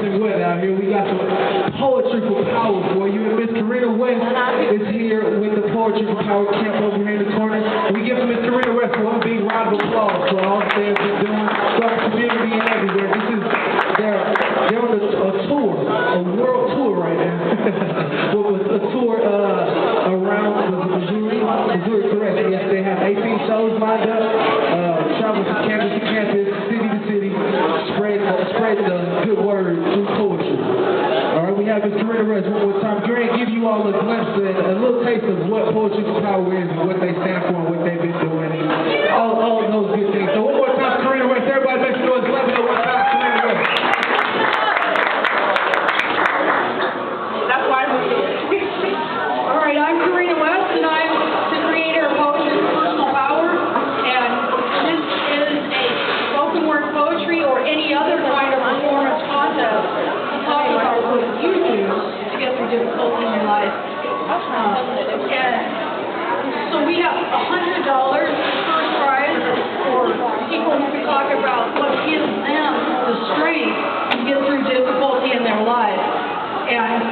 interesting weather out here. We got some poetry for power for you. And Miss Karina West is here with the Poetry for Power camp over here in the corner. We give Miss Karina West one big round of applause for all that they've been doing for our community and everywhere. They're on a tour, a world tour right now. A tour around Missouri, correct. Yes, they have 18 shows lined up. Travel from campus to campus, city to city, spread the good word through poetry. All right, we have Miss Karina West one more time. Grant, give you all a glimpse and a little taste of what Poetry for Power is and what they stand for and what they've been doing and all of those good things. So one more time, Karina West. Everybody make some noise. Let me know one time, Karina West. That's why I'm doing it. All right, I'm Karina West, and I'm the creator of Poetry for Personal Power. And this is a spoken word poetry or any other kind of performance contest to talk about what you do to get through difficulty in your life. And so we have $100 first prize for people who can talk about what gives them the strength to get through difficulty in their life. And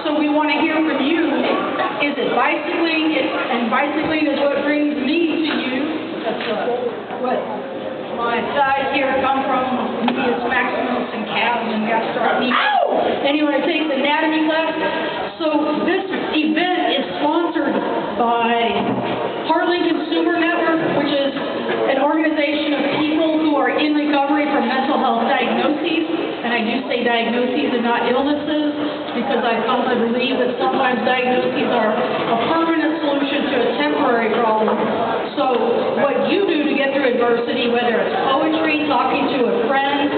so we want to hear from you. Is it bicycling? And bicycling is what brings me to you. That's what my guys here come from, Medius Maximus and calves and gastrocnemius. Anyway, I take the anatomy class. So this event is sponsored by Heartland Consumer Network, which is an organization of people who are in recovery from mental health diagnoses. And I do say diagnoses and not illnesses, because I come to believe that sometimes diagnoses are a permanent solution to a temporary problem. So what you do to get through adversity, whether it's poetry, talking to a friend,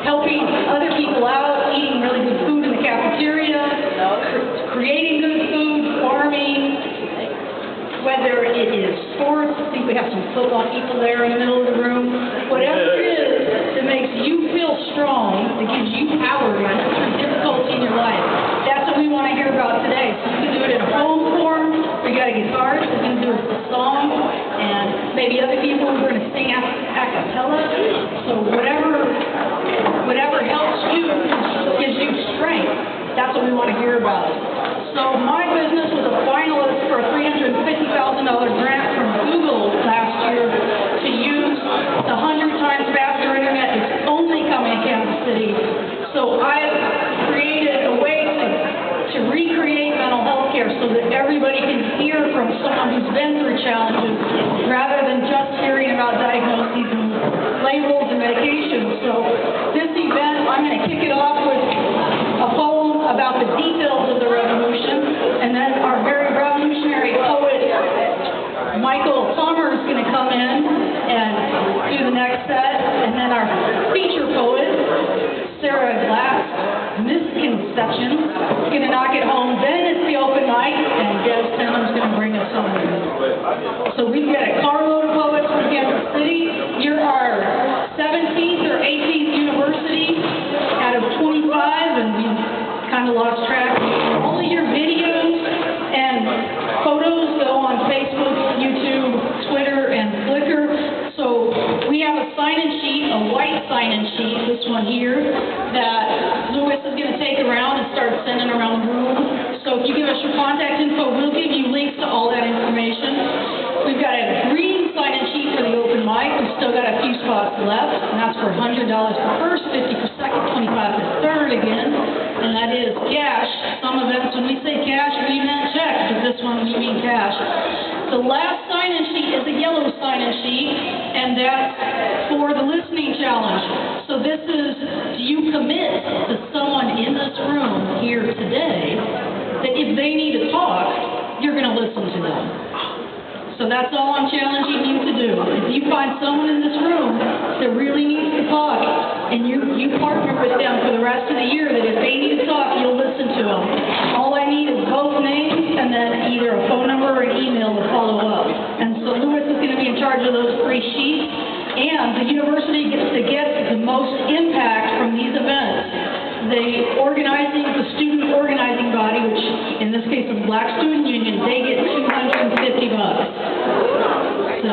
helping other people out, eating really good food in the cafeteria, creating good food, farming, whether it is sports, I think we have some football people there in the middle of the room, whatever it is that makes you feel strong, that gives you power to get through difficulty in your life. That's what we want to hear about today. So you can do it in a poem form, we got a guitar, so you can do it with a song, and maybe other people are going to sing a cappella. So whatever helps you, gives you strength. That's what we want to hear about. So my business was a finalist for a $350,000 grant from Google last year to use the 100 times faster internet that's only coming to Kansas City. So I created a way to recreate mental health care so that everybody can hear from someone who's been through challenges rather than just hearing about diagnoses and labels and medications. So this event, I'm going to kick it off with a poem about the details of the revolution, and then our very revolutionary poet, Michael Sommer, is going to come in and do the next set, and then our feature poet, Sarah Glass, Misconceptions, is going to knock it home. Then it's the open mic, and Deb Simmons is going to bring us home. So we've got a carload of poets from Kansas City. You're our 17th or 18th university out of 25, and we've kind of lost track. All of your videos and photos go on Facebook, YouTube, Twitter, and Flickr. So we have a sign-in sheet, a white sign-in sheet, this one here, that Louis is going to take around and start sending around the room. So if you give us your contact info, we'll give you links to all that information. We've got a green sign-in sheet for the open mic. We've still got a few spots left, and that's for $100 for first, $50 for second, $25 for third again. And that is cash. Some events, when we say cash, we meant check, but this one we mean cash. The last sign-in sheet is a yellow sign-in sheet, and that's for the listening challenge. So this is, do you commit to someone in this room here today that if they need to talk, you're going to listen to them? So that's all I'm challenging you to do. If you find someone in this room that really needs to talk, and you partner with them for the rest of the year, that if they need to talk, you'll listen to them. All I need is both names and then either a phone number or an email to follow up. And so Louis is going to be in charge of those 3 sheets, and the university gets to get the most impact from these events. The student organizing body, which in this case is Black Student Union, they get $250. So,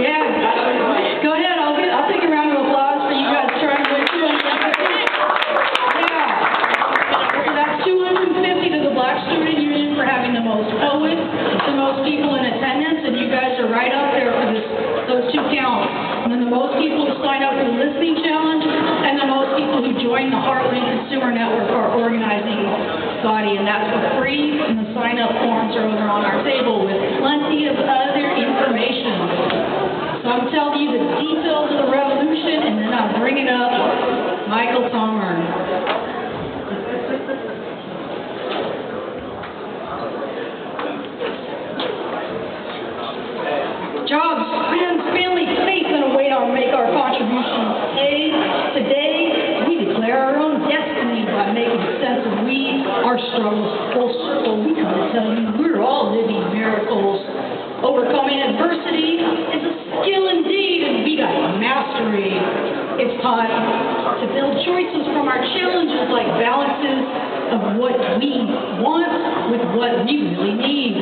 yeah. Go ahead, I'll take a round of applause for you guys trying to win $250. join the Heartland Consumer Network, our organizing body, and that's for free. And the sign-up forms are over on our table with plenty of other information. So I'm telling you the details of the revolution, and then I'm bringing up Michael Tomer. Jobs, friends, family, faith, and a way to make our contributions. Today, we declare our own destiny by making sense of our struggles full circle. We come to tell you we're all living miracles. Overcoming adversity is a skill indeed, and we got mastery. It's time to build choices from our challenges like balances of what we want with what we really need.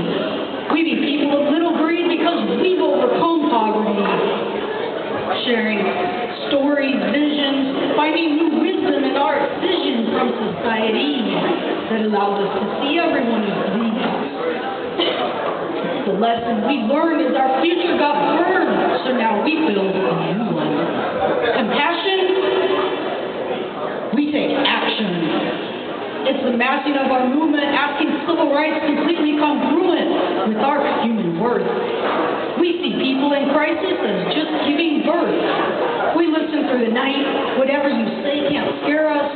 We be people of little greed because we've overcome poverty. Sharing stories, visions, finding new wisdom in our vision from society that allows us to see everyone as we are. The lesson we learned is our future got burned, so now we build a new one. Compassion, we take action. It's the massing of our movement, asking civil rights completely congruent with our human worth. We see people in crisis as just giving birth. We listen through the night. Whatever you say can't scare us.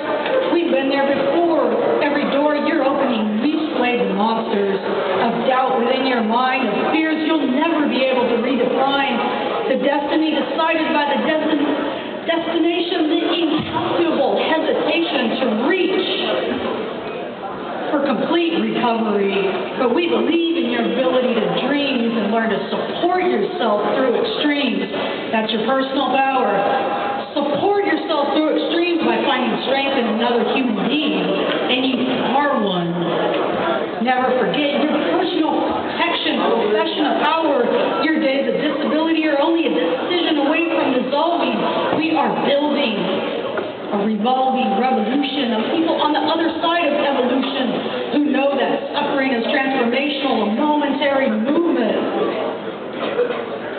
We've been there before. Every door you're opening, we've slayed the monsters of doubt within your mind, of fears you'll never be able to redefine. The destiny decided by the destination, the incalculable hesitation to reach for complete recovery. But we believe in your ability to dream and learn to support yourself through extremes. That's your personal power. Support yourself through extremes by finding strength in another human being, and you are one. Never forget your personal protection, profession of power. Your days of disability are only a decision away from dissolving. We are building a revolving revolution of people on the other side of evolution who know that suffering is transformational, a momentary movement.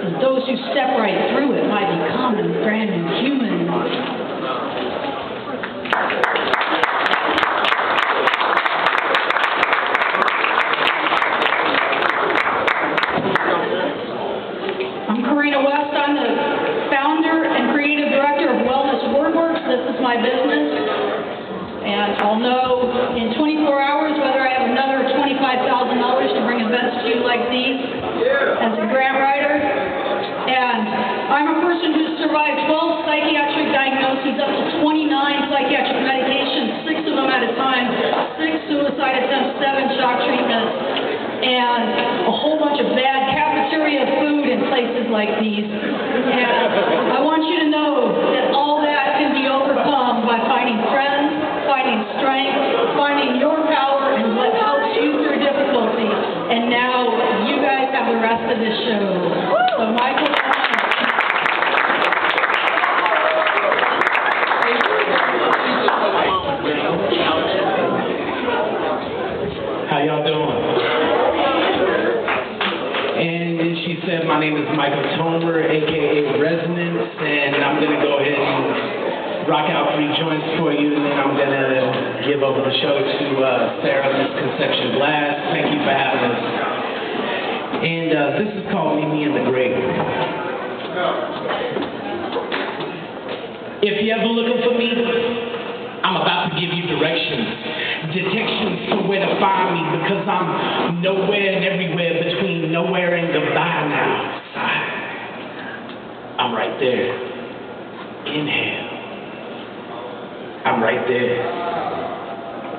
And those who step right through it might become a brand new human. I'm Karina West. I'm the founder and creative director of Wellness WordWorks. This is my business. And I'll know in 24 hours whether I have another $25,000 to bring events to you like these as a grant writer. And I'm a person who's survived 12 psychiatric diagnoses, up to 29 psychiatric medications, 6 of them at a time, 6 suicide attempts, 7 shock treatments, and a whole bunch of bad cafeteria food in places like these. And I want you to know that all that can be overcome by finding friends, finding strength, finding your power, and what helps you through difficulty. And now you guys have the rest of this show. So Michael. How y'all doing? And as she said, my name is Michael Tomer, aka Resonance, and I'm gonna go ahead and rock out 3 joints for you, and then I'm gonna give over the show to Sarah, Miss Conception Blast. Thank you for having us. And this is called Meet Me in the Grave. If you're ever looking for me, I'm about to give you directions, detections to where to find me, because I'm nowhere and everywhere between nowhere and goodbye now. I'm right there. Inhale. I'm right there.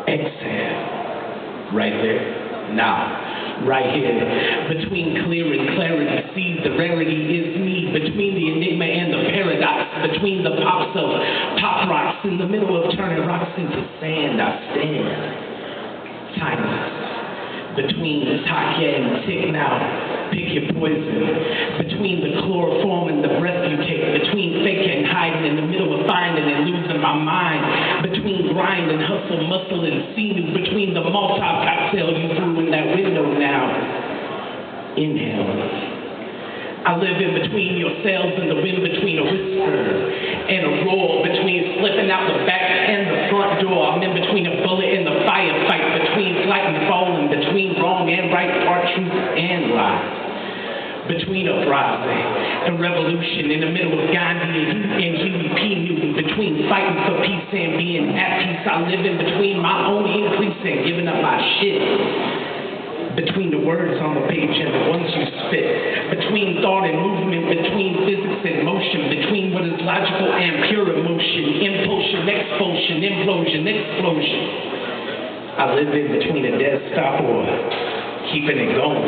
Exhale. Right there. Now. Right here, between clear and clarity, see the rarity is me, between the enigma and the paradox, between the pops of pop rocks, in the middle of turning rocks into sand, I stand. Timeless, between Take and Tick now, pick your poison, between the chloroform and the breath you take, between fake and hiding, in the middle of finding and losing my mind, between grind and hustle, muscle and sinew, between the Molotov cocktail you threw in that window now. Inhale. I live in between your cells and the wind between a whisper and a roar, between slipping out the back and the front door. I'm in between a bullet and the firefight, between flight and falling, between wrong and right, part truth and lie. Between uprising and revolution, in the middle of Gandhi and Huey P. Newton, between fighting for peace and being at peace. I live in between my own increase and giving up my shit. Between the words on the page and the ones you spit, between thought and movement, between physics and motion, between what is logical and pure emotion, impulsion, expulsion, implosion, explosion. I live in between a dead stop or keeping it going.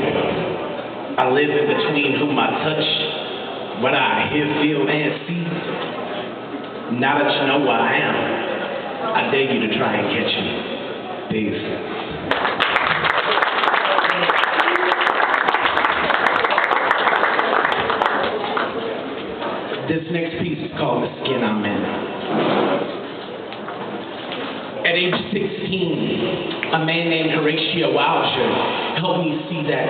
I live in between whom I touch, what I hear, feel, and see. Now that you know where I am, I dare you to try and catch me. Peace. This next piece is called The Skin I'm In. At age 16, a man named Horatio Alger helped me see that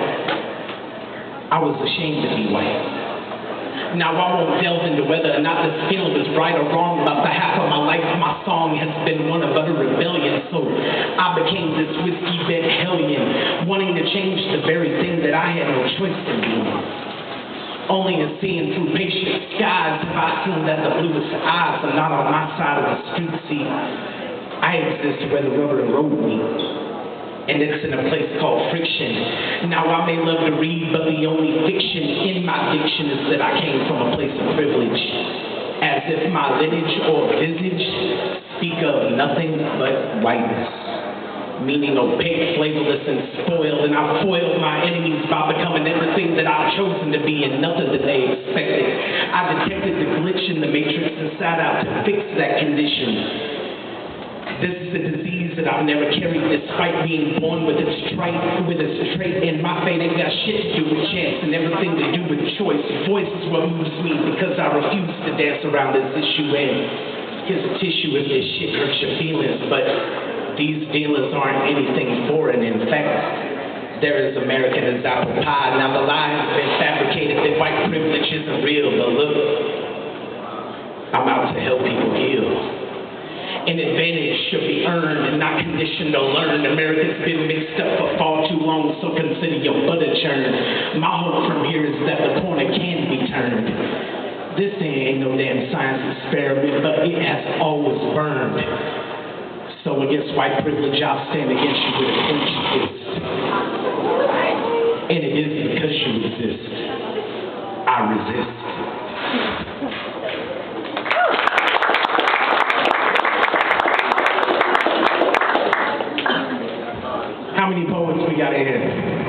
I was ashamed to be white. Now, I won't delve into whether or not this feeling was right or wrong. About the half of my life, my song has been one of utter rebellion. So I became this whiskey-bent hellion, wanting to change the very thing that I had no choice in doing. Only in seeing through patient skies have I seen that the bluest eyes are not on my side of the street. See, I exist where the rubber and road meet. And it's in a place called friction. Now, I may love to read, but the only fiction in my diction is that I came from a place of privilege. As if my lineage or visage speak of nothing but whiteness. Meaning opaque, flavorless, and spoiled. And I've foiled my enemies by becoming everything that I've chosen to be and nothing that they expected. I detected the glitch in the matrix and sat out to fix that condition. This is a disease that I've never carried, despite being born with its trait. And my fate ain't got shit to do with chance and everything to do with choice. Voice is what moves me because I refuse to dance around this issue. And here's a tissue if this shit hurts your feelings. But these dealers aren't anything foreign. In fact, they're as American as apple pie. Now the lie has been fabricated that white privilege isn't real. But look, I'm out to help people heal. An advantage should be earned and not conditioned to learn. America's been mixed up for far too long, so consider your butter churned. My hope from here is that the corner can be turned. This ain't no damn science experiment, but it has always burned. So against white privilege, I'll stand against you with a clenched fist. And it is because you exist. I resist. How many poets we got in here?